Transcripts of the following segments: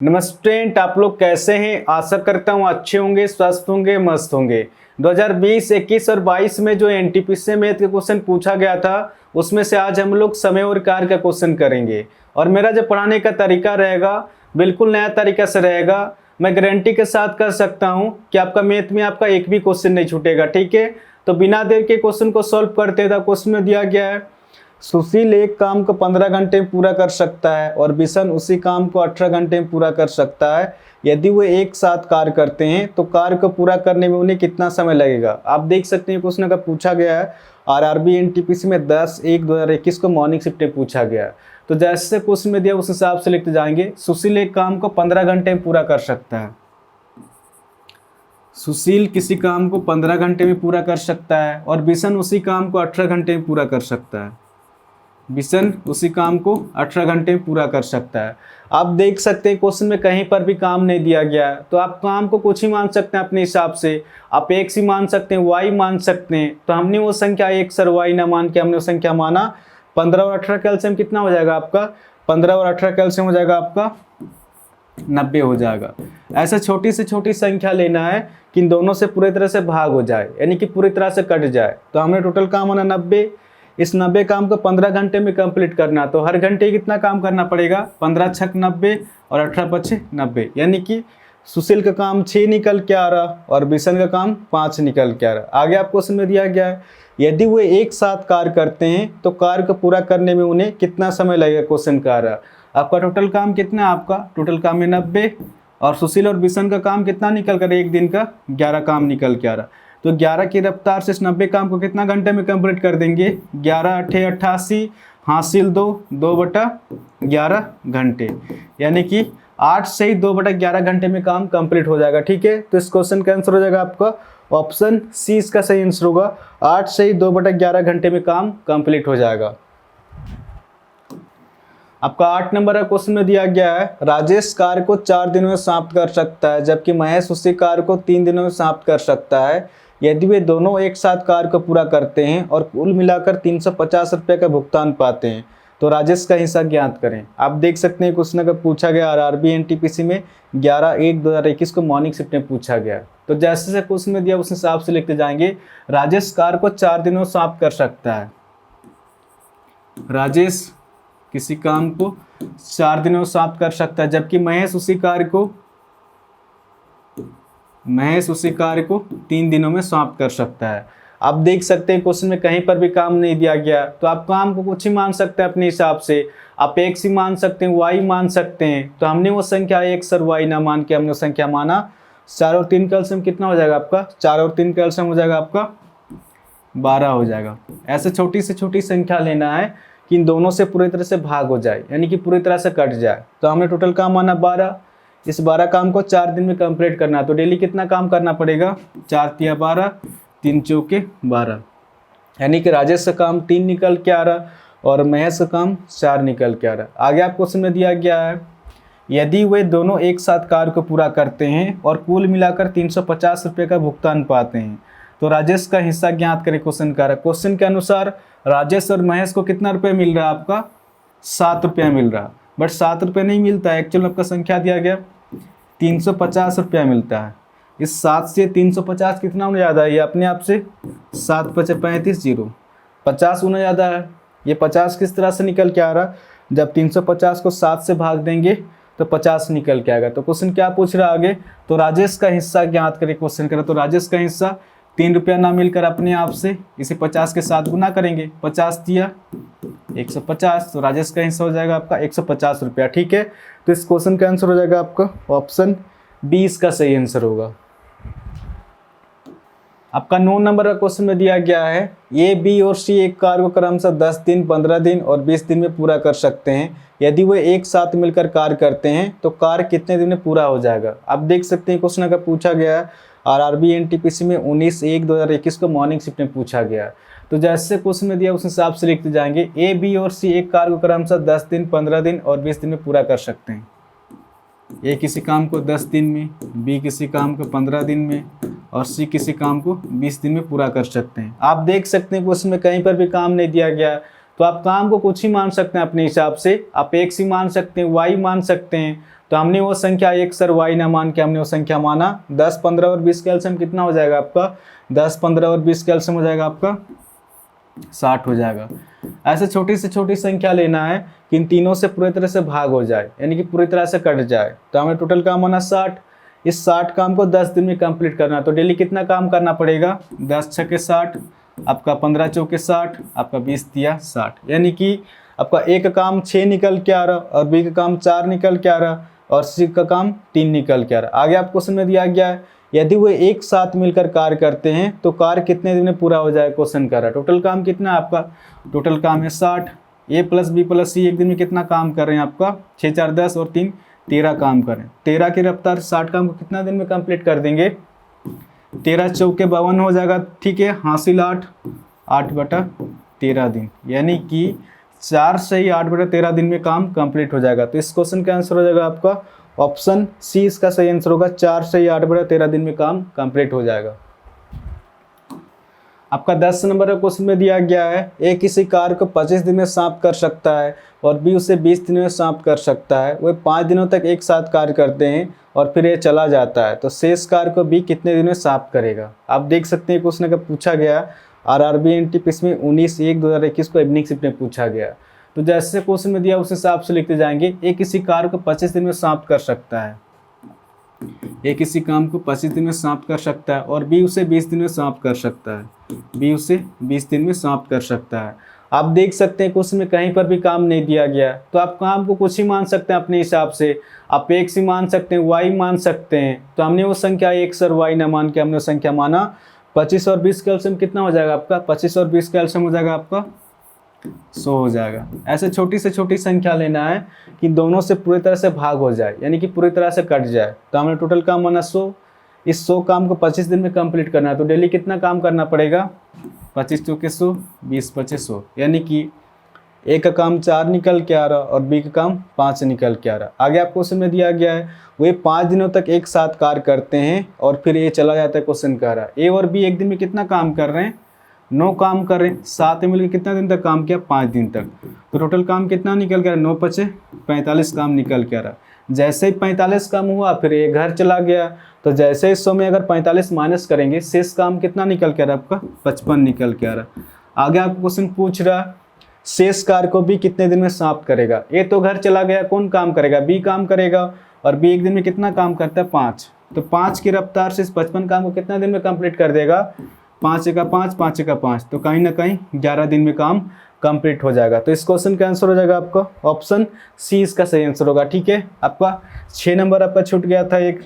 नमस्ते, आप लोग कैसे हैं। आशा करता हूँ अच्छे होंगे, स्वस्थ होंगे, मस्त होंगे। 2020, 21 और 22 में जो एनटीपीसी मैथ का क्वेश्चन पूछा गया था उसमें से आज हम लोग समय और कार्य का क्वेश्चन करेंगे। और मेरा जो पढ़ाने का तरीका रहेगा बिल्कुल नया तरीका से रहेगा। मैं गारंटी के साथ कह सकता हूँ कि आपका मैथ में आपका एक भी क्वेश्चन नहीं छूटेगा। ठीक है, तो बिना देर के क्वेश्चन को सॉल्व करते था। क्वेश्चन में दिया गया है सुशील एक काम को 15 घंटे में पूरा कर सकता है और बिशन उसी काम को 18 घंटे में पूरा कर सकता है। यदि वो एक साथ कार्य करते हैं तो कार्य को पूरा करने में उन्हें कितना समय लगेगा। आप देख सकते हैं क्वेश्चन का पूछा गया है आरआरबी एनटीपीसी में 10/1/2021 को मॉर्निंग शिफ्ट में पूछा गया है। तो जैसे क्वेश्चन में दिया उस हिसाब से लिखते जाएंगे। सुशील एक काम को 15 घंटे में पूरा कर सकता है। सुशील किसी काम को 15 घंटे में पूरा कर सकता है और बिशन उसी काम को 18 घंटे में पूरा कर सकता है। बिशन उसी काम को 18 घंटे में पूरा कर सकता है। आप देख सकते हैं क्वेश्चन में कहीं पर भी काम नहीं दिया गया है, तो आप काम को कुछ ही मान सकते हैं अपने हिसाब से। आप x ही मान सकते हैं, y मान सकते हैं। तो हमने वो संख्या x और y ना मान के हमने वो संख्या माना। 15 और 18 का एलसीएम कितना हो जाएगा आपका? 15 और 18 का एलसीएम हो जाएगा आपका 90 हो जाएगा। ऐसा छोटी से छोटी संख्या लेना है कि इन दोनों से पूरी तरह से भाग हो जाए, यानी कि पूरी तरह से कट जाए। तो हमने टोटल काम होना 90। इस 90 काम को 15 घंटे में कंप्लीट करना, तो हर घंटे कितना काम करना पड़ेगा? 15 छक 90 और 18 पचे 90, यानी कि सुशील का काम 6 निकल के आ रहा और बिशन का काम 5 निकल के आ रहा। आगे आपको क्वेश्चन में दिया गया है यदि वो एक साथ कार्य करते हैं तो कार्य को पूरा करने में उन्हें कितना समय लगेगा। क्वेश्चन का आ रहा आपका टोटल काम कितना है? आपका टोटल काम है 90 और सुशील और बिशन का काम कितना निकल कर? एक दिन का 11 काम निकल के आ रहा। तो 11 की रफ्तार से इस 90 काम को कितना घंटे में कंप्लीट कर देंगे? 11 × 8 = 88, हासिल 2/11 घंटे, यानी कि 8 से ही 2/11 घंटे में काम कंप्लीट हो जाएगा। ठीक है, तो इस क्वेश्चन का आंसर हो जाएगा आपका ऑप्शन सी, इसका सही आंसर होगा। 8 से ही 2/11 घंटे में काम कंप्लीट हो जाएगा। आपका 8 नंबर का क्वेश्चन में दिया गया है राजेश कार्य को 4 दिनों में समाप्त कर सकता है जबकि महेश उसी कार्य को 3 दिनों में समाप्त कर सकता है। यदि वे दोनों एक साथ कार्य को पूरा करते हैं और कुल मिलाकर 350 रुपये का भुगतान पाते हैं तो राजेश का हिस्सा ज्ञात करें। आप देख सकते हैं क्वेश्चन का पूछा गया आरआरबी एनटीपीसी में 11/1/2021 को मॉर्निंग शिफ्ट में पूछा गया। तो जैसे जैसे क्वेश्चन में दिया उस हिसाब से लिखते जाएंगे। राजेश कार्य को 4 दिनों में समाप्त कर सकता है। राजेश किसी काम को 4 दिनों में समाप्त कर सकता है जबकि महेश उसी कार्य को 3 दिनों में समाप्त कर सकता है। आप देख सकते हैं क्वेश्चन में कहीं पर भी काम नहीं दिया गया, तो आप काम को कुछ ही मान सकते हैं अपने हिसाब से। आप x ही मान सकते हैं, y मान सकते हैं। तो हमने वो संख्या x और y ना मान के हमने वो संख्या माना। 4 और 3 का एलसीएम कितना हो जाएगा आपका? 4 और 3 का एलसीएम हो जाएगा आपका 12 हो जाएगा। ऐसे छोटी से छोटी संख्या लेना है कि इन दोनों से पूरी तरह से भाग हो जाए, यानी कि पूरी तरह से कट जाए। तो हमने टोटल काम माना 12। इस 12 काम को 4 दिन में कंप्लीट करना, तो डेली कितना काम करना पड़ेगा? 4 × 12, 3 × 4 = 12, यानी कि राजेश का काम 3 निकल के आ रहा और महेश का काम 4 निकल के आ रहा। आगे आपको क्वेश्चन में दिया गया है यदि वे दोनों एक साथ कार्य को पूरा करते हैं और कुल मिलाकर 350 रुपये का भुगतान पाते हैं तो राजेश का हिस्सा ज्ञात करें। क्वेश्चन का क्वेश्चन के अनुसार राजेश और महेश को कितना रुपये मिल रहा है? आपका 7 रुपया मिल रहा। बट 7 रुपये नहीं मिलता है, एक्चुअल आपका संख्या दिया गया 350 रुपया मिलता है। इस 7 से 350 कितना होने ज़्यादा है? ये अपने आप से 7 × 5 = 35, 0 50 होना ज़्यादा है। ये 50 किस तरह से निकल के आ रहा? जब 350 को 7 से भाग देंगे तो 50 निकल के आएगा। तो क्वेश्चन क्या पूछ रहा है आगे? तो राजेश का हिस्सा ज्ञात करें। क्वेश्चन करें तो राजेश का हिस्सा 3 रुपया ना मिलकर अपने आप से इसे 50 के साथ गुना करेंगे। 50 दिया 150, तो राजेश का हिस्सा हो जाएगा आपका 150 रुपया। ठीक है, तो इस क्वेश्चन का आंसर हो जाएगा आपका ऑप्शन बी, इसका सही आंसर होगा। आपका 9 नंबर का क्वेश्चन में दिया गया है ए, बी और सी एक कार्य को क्रमशः 10 दिन, 15 दिन और 20 दिन में पूरा कर सकते हैं। यदि वे एक साथ मिलकर कार्य करते हैं तो कार्य कितने दिन में पूरा हो जाएगा। आप देख सकते हैं क्वेश्चन का पूछा गया है आरआरबी एनटीपीसी में 19/1/2021 को मॉर्निंग शिफ्ट में पूछा गया। तो जैसे क्वेश्चन में दिया उस हिसाब से लिखते जाएंगे। ए, बी और सी एक कार्य को क्रमशः 10 दिन, 15 दिन और 20 दिन में पूरा कर सकते हैं। ए किसी काम को 10 दिन में, बी किसी काम को 15 दिन में और सी किसी काम को 20 दिन में पूरा कर सकते हैं। आप देख सकते हैं क्वेश्चन में कहीं पर भी काम नहीं दिया गया, तो आप काम को कुछ ही मान सकते हैं अपने हिसाब से, आप x ही मान सकते हैं, y मान सकते हैं। तो हमने वो संख्या x और y ना मान के हमने वो संख्या माना। 10, 15 और 20 का एलसीएम कितना हो जाएगा आपका? 10, 15 और 20 का एलसीएम हो जाएगा आपका 60 हो जाएगा। ऐसे छोटी से छोटी संख्या लेना है कि इन तीनों से पूरी तरह से भाग हो जाए, यानी कि पूरी तरह से कट जाए। तो हमें टोटल काम होना 60। इस 60 काम को 10 दिन में कंप्लीट करना है। तो डेली कितना काम करना पड़ेगा? 10 छके 60, आपका 15 चौके 60, आपका 20 दिया 60, यानी कि आपका ए का काम 6 निकल के आ रहा और बी का काम 4 निकल के आ रहा और सी का काम 3 निकल के आ रहा। आगे आपको क्वेश्चन में दिया गया है यदि वो एक साथ मिलकर कार्य करते हैं तो कार्य कितने दिन में पूरा हो जाए, क्वेश्चन कर रहा है। टोटल काम कितना है आपका? टोटल काम है 60। ए प्लस बी प्लस सी एक दिन में कितना काम कर रहे हैं आपका? 6 4 10 और 3 13 काम कर रहे हैं। 13 की रफ्तार 60 काम को कितना दिन में कंप्लीट कर देंगे? 13 चौके 52 हो जाएगा, ठीक है। हासिल 8, 8/13 दिन, यानी कि 4 से ही 8/13 दिन में काम कंप्लीट हो जाएगा। तो इस क्वेश्चन का आंसर हो जाएगा आपका ऑप्शन सी, इसका सही आंसर होगा। 4 से ही 8/13 दिन में काम कंप्लीट हो जाएगा। आपका 10 नंबर का क्वेश्चन में दिया गया है ए किसी कार्य को 25 दिन में समाप्त कर सकता है और बी उसे 20 दिन में समाप्त कर सकता है। वे 5 दिनों तक एक साथ कार्य करते हैं और फिर ये चला जाता है, तो शेष कार्य को बी कितने दिन में समाप्त करेगा। आप देख सकते हैं क्वेश्चन का पूछा गया आरआरबी एनटीपीसी में 19/1/2021 को इवनिंग शिफ्ट में पूछा गया। तो जैसे क्वेश्चन में दिया उस हिसाब से लिखते जाएंगे। ए किसी कार्य को 25 दिन में समाप्त कर सकता है, ए किसी काम को 25 दिन में समाप्त कर सकता है और बी उसे 20 दिन में समाप्त कर सकता है, बी उसे 20 दिन में समाप्त कर सकता है। आप देख सकते हैं क्वेश्चन में कहीं पर भी काम नहीं दिया गया, तो आप काम को कुछ ही मान सकते हैं अपने हिसाब से। आप x ही मान सकते हैं, y मान सकते हैं। तो हमने वो संख्या x और y ना मान के हमने वो संख्या माना। 25 और 20 का एलसीएम कितना हो जाएगा आपका? 25 और 20 का एलसीएम हो जाएगा आपका 100 हो जाएगा। ऐसे छोटी से छोटी संख्या लेना है कि दोनों से पूरी तरह से भाग हो जाए, यानी कि पूरी तरह से कट जाए। तो हमने टोटल काम माना 100। इस 100 काम को 25 दिन में कंप्लीट करना है, तो डेली कितना काम करना पड़ेगा? 25 चौके 100, 20 25 100, यानी कि ए का काम 4 निकल के आ रहा और बी का काम 5 निकल के आ रहा। आगे आपको क्वेश्चन में दिया गया है वे 5 दिनों तक एक साथ कार्य करते हैं और फिर ये चला जाता है। क्वेश्चन कह रहा है ए और बी एक दिन में कितना काम कर रहे हैं? 9 काम कर रहे हैं। साथ में मिलकर कितना दिन तक काम किया? 5 दिन तक। तो टोटल काम कितना निकल के आ रहा? 9 5 45 काम निकल के आ रहा। जैसे ही 45 काम हुआ फिर ये घर चला गया, तो जैसे इस 100 में अगर 45 माइनस करेंगे शेष काम कितना निकल के आ रहा है आपका? 55 निकल के आ रहा। आगे आपको क्वेश्चन पूछ रहा शेष कार्य को बी कितने दिन में समाप्त करेगा। ए तो घर चला गया, कौन काम करेगा? बी काम करेगा और बी एक दिन में कितना काम करता है? 5। तो 5 की रफ्तार से इस 55 काम को कितना दिन में कंप्लीट कर देगा? 5 का 5, 5 का 5, तो कहीं ना कहीं 11 दिन में काम कंप्लीट हो जाएगा। तो इस क्वेश्चन का आंसर हो जाएगा आपका ऑप्शन सी, इसका सही आंसर होगा, ठीक है। आपका 6 नंबर आपका छूट गया था एक।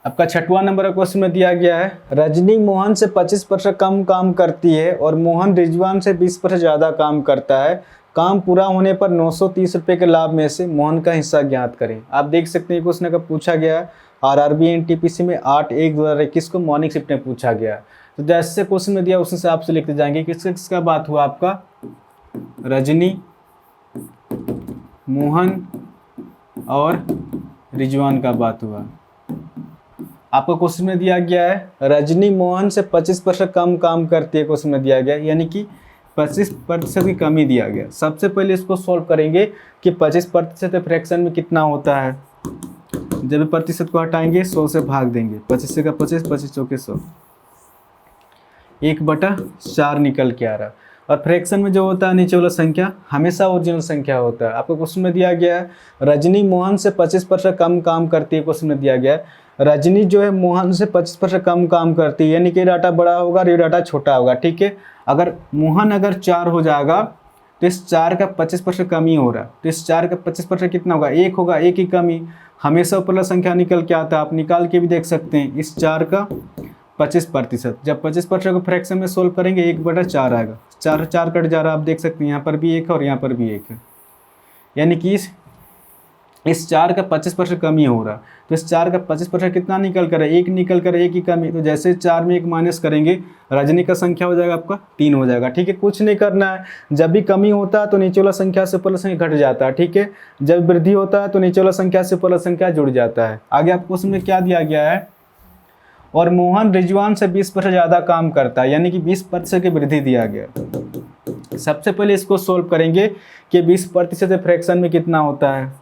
आपका 6वां नंबर का क्वेश्चन में दिया गया है रजनी मोहन से 25% कम काम करती है और मोहन रिजवान से 20% ज़्यादा काम करता है। काम पूरा होने पर 930 रुपये के लाभ में से मोहन का हिस्सा ज्ञात करें। आप देख सकते हैं क्वेश्चन का पूछा गया आरआरबी एनटीपीसी में 8/1/2021 को मॉर्निंग शिफ्ट में पूछा गया। तो जैसे क्वेश्चन में दिया उस हिसाब से लिखते जाएंगे। किसका बात हुआ आपका? रजनी, मोहन और रिजवान का बात हुआ। आपको क्वेश्चन में दिया गया है रजनी मोहन से 25% कम काम करती है। क्वेश्चन में दिया गया यानी कि 25% की कमी दिया गया। सबसे पहले इसको सॉल्व करेंगे कि 25% फ्रैक्शन में कितना होता है। जब प्रतिशत को हटाएंगे 100 से भाग देंगे, 25 से का 25, 25 चौके 100, 1/4 निकल के आ रहा। और फ्रैक्शन में जो होता है नीचे वाला संख्या हमेशा ओरिजिनल संख्या होता है। आपको क्वेश्चन में दिया गया है रजनी मोहन से 25% कम काम करती है। क्वेश्चन में दिया गया है रजनी जो है मोहन से 25% कम काम करती है, यानी कि डाटा बड़ा होगा और ये डाटा छोटा होगा, ठीक है। अगर मोहन अगर 4 हो जाएगा तो इस 4 का 25% कम ही हो रहा है, तो इस 4 का 25% कितना होगा? 1 होगा, 1 की कमी। हमेशा ऊपर संख्या निकल के आता है, आप निकाल के भी देख सकते हैं। इस 4 का 25%, जब 25% को फ्रैक्शन में सोल्व करेंगे 1/4 आएगा। 4 4 कट जा रहा है, आप देख सकते हैं। यहाँ पर भी 1 है और यहाँ पर भी 1 है, यानी कि इस 4 का 25% कम ही हो रहा। तो इस 4 का 25% कितना निकल कर है? 1 निकल कर, 1 की कमी। तो जैसे 4 में 1 माइनस करेंगे रजनी का संख्या हो जाएगा आपका 3 हो जाएगा, ठीक है। कुछ नहीं करना है, जब भी कमी होता है तो नीचे वाला संख्या से ऊपर संख्या घट जाता है, ठीक है। जब वृद्धि होता है तो नीचे वाला संख्या से ऊपर संख्या जुड़ जाता है। आगे आपको क्वेश्चन में क्या दिया गया है और मोहन रिजवान से 20% ज़्यादा काम करता है, यानी कि 20% की वृद्धि दिया गया। सबसे पहले इसको सोल्व करेंगे कि 20% फ्रैक्शन में कितना होता है।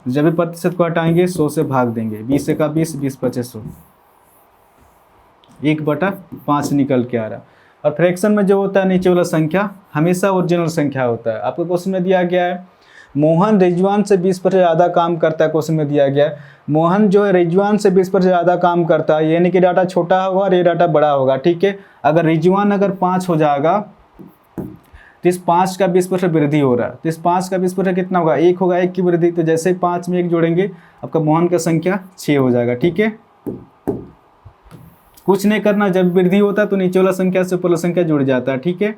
जब भी प्रतिशत को हटाएंगे 100 से भाग देंगे, 20 का 20, 20 100, 1/5 निकल के आ रहा। और फ्रैक्शन में जो होता है नीचे वाला संख्या हमेशा ओरिजिनल संख्या होता है। आपको क्वेश्चन में दिया गया है मोहन रिजवान से 20% ज़्यादा काम करता है। क्वेश्चन में दिया गया है मोहन जो है रिजवान से 20% ज़्यादा काम करता है, यानी कि डाटा छोटा होगा और ये डाटा बड़ा होगा, ठीक है। अगर रिजवान अगर 5 हो जाएगा तो इस 5 का 20% वृद्धि हो रहा है, तो इस 5 का 20% कितना होगा, 1 होगा, 1 की वृद्धि। तो जैसे 5 में 1 जोड़ेंगे आपका मोहन का संख्या 6 हो जाएगा, ठीक है। कुछ नहीं करना, जब वृद्धि होता है तो नीचे वाला संख्या से ऊपर वाला संख्या जुड़ जाता है, ठीक है।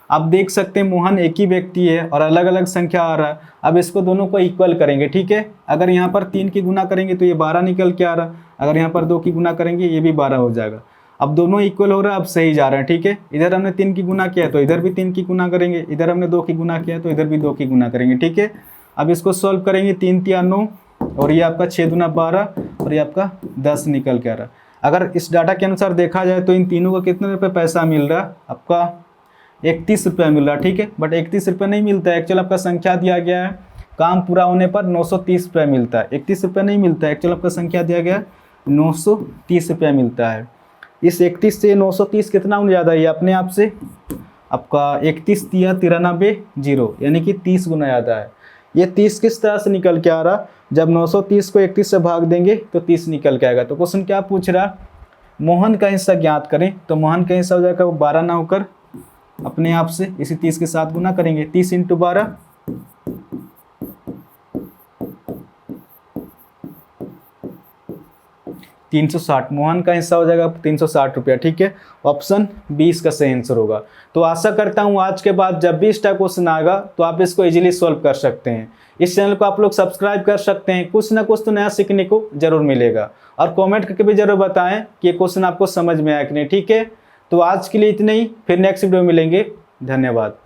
अब देख सकते हैं मोहन एक ही व्यक्ति है और अलग अलग संख्या आ रहा है। अब इसको दोनों को इक्वल करेंगे, ठीक है। अगर यहाँ पर 3 की गुना करेंगे तो ये 12 निकल के आ रहा है, अगर यहाँ पर 2 की गुना करेंगे ये भी 12 हो जाएगा। अब दोनों इक्वल हो रहा है, अब सही जा रहा है, ठीक है। इधर हमने 3 की गुना किया तो इधर भी 3 की गुना करेंगे, इधर हमने 2 की गुना किया तो इधर भी 2 की गुना करेंगे, ठीक है। अब इसको सॉल्व करेंगे, 3 × 9 और ये आपका 6 × 12 और ये आपका 10 निकल के आ रहा है। अगर इस डाटा के अनुसार देखा जाए तो इन तीनों को कितने रुपये पैसा मिल रहा है, आपका 31 रुपये मिल रहा है, ठीक है। बट 31 रुपये नहीं मिलता है, एक्चुअल आपका संख्या दिया गया है काम पूरा होने पर 930 रुपये मिलता है। 31 रुपये नहीं मिलता है, एक्चुअल आपका संख्या दिया गया 930 रुपये मिलता है। इस 31 से 930 कितना होने ज़्यादा है, ये अपने आप से आपका 31 × 93 0, यानी कि 30 गुना ज़्यादा है। ये 30 किस तरह से निकल के आ रहा, जब 930 को 31 से भाग देंगे तो 30 निकल के आएगा। तो क्वेश्चन क्या पूछ रहा, मोहन का हिस्सा ज्ञात करें। तो मोहन का हिस्सा हो जाएगा वो 12 ना होकर अपने आप से इसी 30 के साथ गुना करेंगे, 30 × 12 360। मोहन का हिस्सा हो जाएगा 360 रुपया, ठीक है। ऑप्शन 20 का सही आंसर होगा। तो आशा करता हूँ आज के बाद जब भी इस टाइप क्वेश्चन आएगा तो आप इसको इजीली सॉल्व कर सकते हैं। इस चैनल को आप लोग सब्सक्राइब कर सकते हैं, कुछ ना कुछ तो नया सीखने को जरूर मिलेगा। और कमेंट करके भी जरूर बताएं कि ये क्वेश्चन आपको समझ में आया कि नहीं, ठीक है। तो आज के लिए इतना ही, फिर नेक्स्ट वीडियो में मिलेंगे। धन्यवाद।